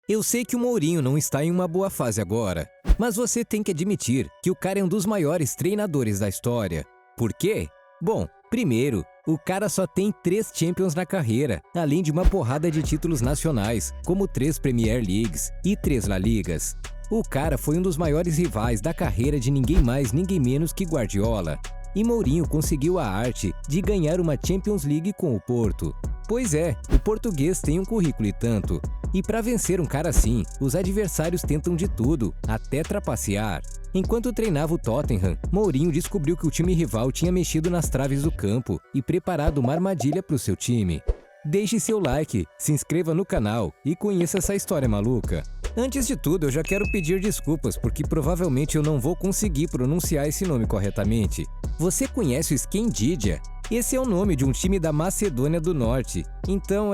Eu sei que o Mourinho não está em uma boa fase agora, mas você tem que admitir que o cara é um dos maiores treinadores da história. Por quê? Bom, primeiro, o cara só tem 3 Champions na carreira, além de uma porrada de títulos nacionais, como 3 Premier Leagues e 3 La Ligas. O cara foi um dos maiores rivais da carreira de ninguém mais, ninguém menos que Guardiola. E Mourinho conseguiu a arte de ganhar uma Champions League com o Porto. Pois é, o português tem um currículo e tanto. E para vencer um cara assim, os adversários tentam de tudo, até trapacear. Enquanto treinava o Tottenham, Mourinho descobriu que o time rival tinha mexido nas traves do campo e preparado uma armadilha para o seu time. Deixe seu like, se inscreva no canal e conheça essa história maluca. Antes de tudo, eu já quero pedir desculpas porque provavelmente eu não vou conseguir pronunciar esse nome corretamente. Você conhece o Skandidia? Esse é o nome de um time da Macedônia do Norte. Então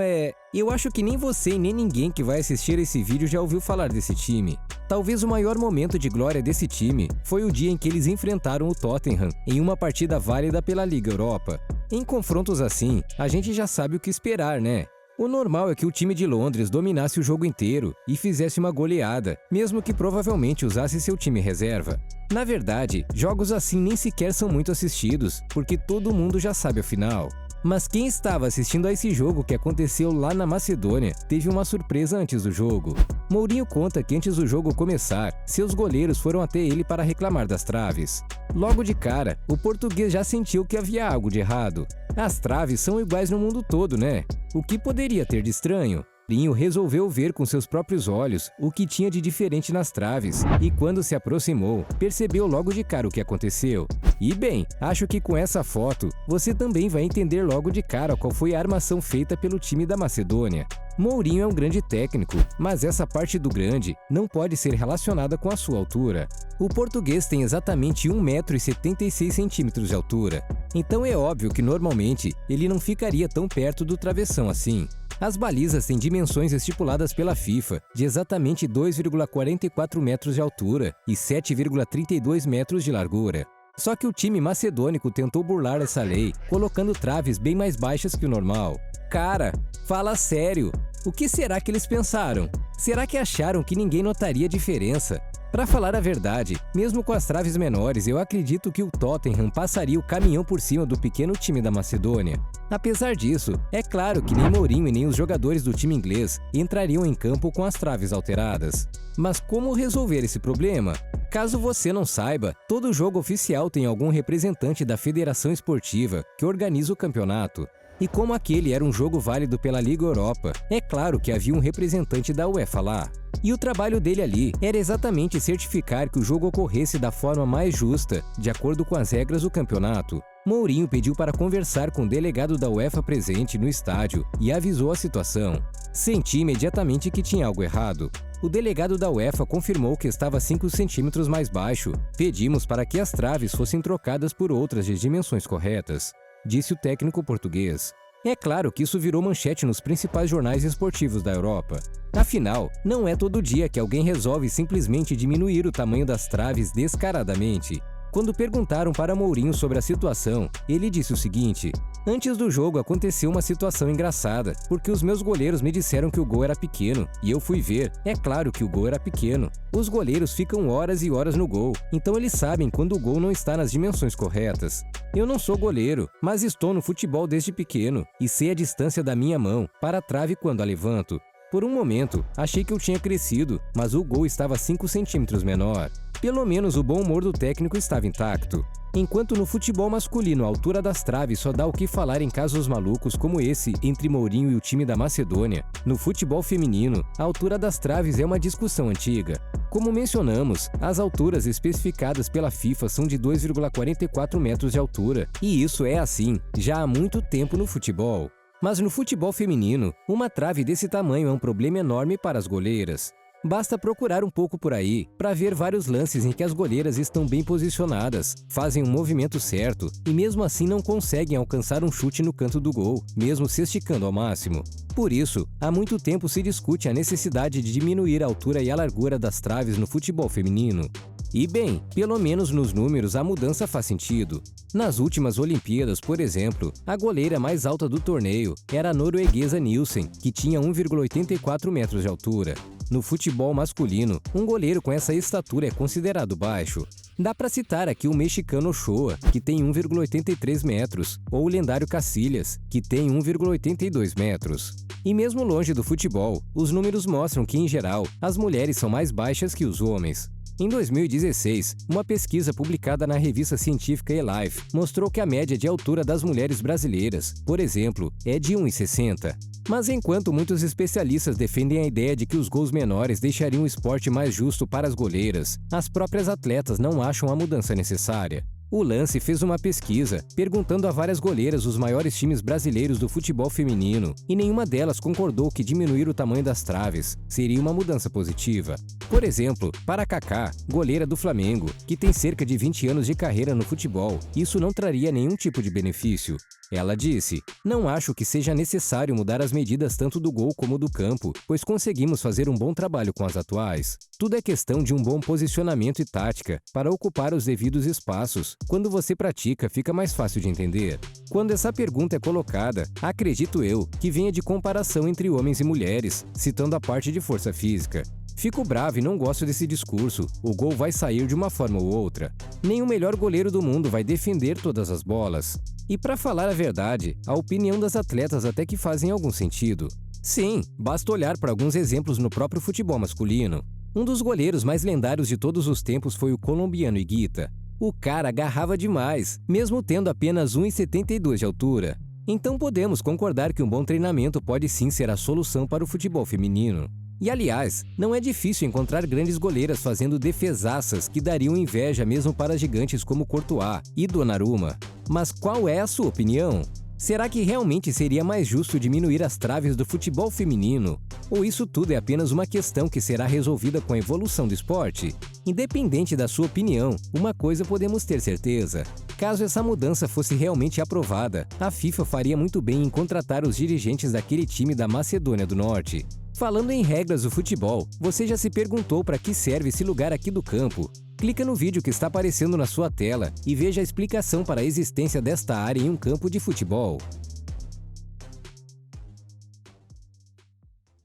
eu acho que nem você e nem ninguém que vai assistir esse vídeo já ouviu falar desse time. Talvez o maior momento de glória desse time foi o dia em que eles enfrentaram o Tottenham em uma partida válida pela Liga Europa. Em confrontos assim, a gente já sabe o que esperar, né? O normal é que o time de Londres dominasse o jogo inteiro e fizesse uma goleada, mesmo que provavelmente usasse seu time reserva. Na verdade, jogos assim nem sequer são muito assistidos, porque todo mundo já sabe o final. Mas quem estava assistindo a esse jogo que aconteceu lá na Macedônia teve uma surpresa antes do jogo. Mourinho conta que antes do jogo começar, seus goleiros foram até ele para reclamar das traves. Logo de cara, o português já sentiu que havia algo de errado. As traves são iguais no mundo todo, né? O que poderia ter de estranho? Mourinho resolveu ver com seus próprios olhos o que tinha de diferente nas traves e quando se aproximou, percebeu logo de cara o que aconteceu. E bem, acho que com essa foto, você também vai entender logo de cara qual foi a armação feita pelo time da Macedônia. Mourinho é um grande técnico, mas essa parte do grande não pode ser relacionada com a sua altura. O português tem exatamente 1,76 m de altura, então é óbvio que normalmente ele não ficaria tão perto do travessão assim. As balizas têm dimensões estipuladas pela FIFA de exatamente 2,44 metros de altura e 7,32 metros de largura. Só que o time macedônico tentou burlar essa lei, colocando traves bem mais baixas que o normal. Cara, fala sério! O que será que eles pensaram? Será que acharam que ninguém notaria a diferença? Para falar a verdade, mesmo com as traves menores, eu acredito que o Tottenham passaria o caminhão por cima do pequeno time da Macedônia. Apesar disso, é claro que nem Mourinho e nem os jogadores do time inglês entrariam em campo com as traves alteradas. Mas como resolver esse problema? Caso você não saiba, todo jogo oficial tem algum representante da federação esportiva que organiza o campeonato. E como aquele era um jogo válido pela Liga Europa, é claro que havia um representante da UEFA lá. E o trabalho dele ali era exatamente certificar que o jogo ocorresse da forma mais justa, de acordo com as regras do campeonato. Mourinho pediu para conversar com o delegado da UEFA presente no estádio e avisou a situação. Senti imediatamente que tinha algo errado. O delegado da UEFA confirmou que estava 5 centímetros mais baixo. Pedimos para que as traves fossem trocadas por outras de dimensões corretas, disse o técnico português. É claro que isso virou manchete nos principais jornais esportivos da Europa. Afinal, não é todo dia que alguém resolve simplesmente diminuir o tamanho das traves descaradamente. Quando perguntaram para Mourinho sobre a situação, ele disse o seguinte: antes do jogo aconteceu uma situação engraçada, porque os meus goleiros me disseram que o gol era pequeno, e eu fui ver, é claro que o gol era pequeno. Os goleiros ficam horas e horas no gol, então eles sabem quando o gol não está nas dimensões corretas. Eu não sou goleiro, mas estou no futebol desde pequeno, e sei a distância da minha mão para a trave quando a levanto. Por um momento, achei que eu tinha crescido, mas o gol estava 5 centímetros menor. Pelo menos o bom humor do técnico estava intacto. Enquanto no futebol masculino a altura das traves só dá o que falar em casos malucos como esse entre Mourinho e o time da Macedônia, no futebol feminino, a altura das traves é uma discussão antiga. Como mencionamos, as alturas especificadas pela FIFA são de 2,44 metros de altura, e isso é assim já há muito tempo no futebol. Mas no futebol feminino, uma trave desse tamanho é um problema enorme para as goleiras. Basta procurar um pouco por aí para ver vários lances em que as goleiras estão bem posicionadas, fazem um movimento certo e mesmo assim não conseguem alcançar um chute no canto do gol, mesmo se esticando ao máximo. Por isso, há muito tempo se discute a necessidade de diminuir a altura e a largura das traves no futebol feminino. E bem, pelo menos nos números a mudança faz sentido. Nas últimas Olimpíadas, por exemplo, a goleira mais alta do torneio era a norueguesa Nielsen, que tinha 1,84 metros de altura. No futebol masculino, um goleiro com essa estatura é considerado baixo. Dá para citar aqui o mexicano Ochoa, que tem 1,83 metros, ou o lendário Casillas, que tem 1,82 metros. E mesmo longe do futebol, os números mostram que, em geral, as mulheres são mais baixas que os homens. Em 2016, uma pesquisa publicada na revista científica eLife mostrou que a média de altura das mulheres brasileiras, por exemplo, é de 1,60. Mas enquanto muitos especialistas defendem a ideia de que os gols menores deixariam o esporte mais justo para as goleiras, as próprias atletas não acham a mudança necessária. O Lance fez uma pesquisa perguntando a várias goleiras os maiores times brasileiros do futebol feminino e nenhuma delas concordou que diminuir o tamanho das traves seria uma mudança positiva. Por exemplo, para Kaká, goleira do Flamengo, que tem cerca de 20 anos de carreira no futebol, isso não traria nenhum tipo de benefício. Ela disse: "Não acho que seja necessário mudar as medidas tanto do gol como do campo, pois conseguimos fazer um bom trabalho com as atuais. Tudo é questão de um bom posicionamento e tática para ocupar os devidos espaços. Quando você pratica, fica mais fácil de entender." Quando essa pergunta é colocada, acredito eu que venha de comparação entre homens e mulheres, citando a parte de força física. Fico bravo e não gosto desse discurso. O gol vai sair de uma forma ou outra. Nem o melhor goleiro do mundo vai defender todas as bolas. E para falar a verdade, a opinião das atletas até que fazem algum sentido. Sim, basta olhar para alguns exemplos no próprio futebol masculino. Um dos goleiros mais lendários de todos os tempos foi o colombiano Higuita. O cara agarrava demais, mesmo tendo apenas 1,72 de altura. Então podemos concordar que um bom treinamento pode sim ser a solução para o futebol feminino. E aliás, não é difícil encontrar grandes goleiras fazendo defesaças que dariam inveja mesmo para gigantes como Courtois e Donnarumma. Mas qual é a sua opinião? Será que realmente seria mais justo diminuir as traves do futebol feminino? Ou isso tudo é apenas uma questão que será resolvida com a evolução do esporte? Independente da sua opinião, uma coisa podemos ter certeza: caso essa mudança fosse realmente aprovada, a FIFA faria muito bem em contratar os dirigentes daquele time da Macedônia do Norte. Falando em regras do futebol, você já se perguntou para que serve esse lugar aqui do campo? Clica no vídeo que está aparecendo na sua tela e veja a explicação para a existência desta área em um campo de futebol.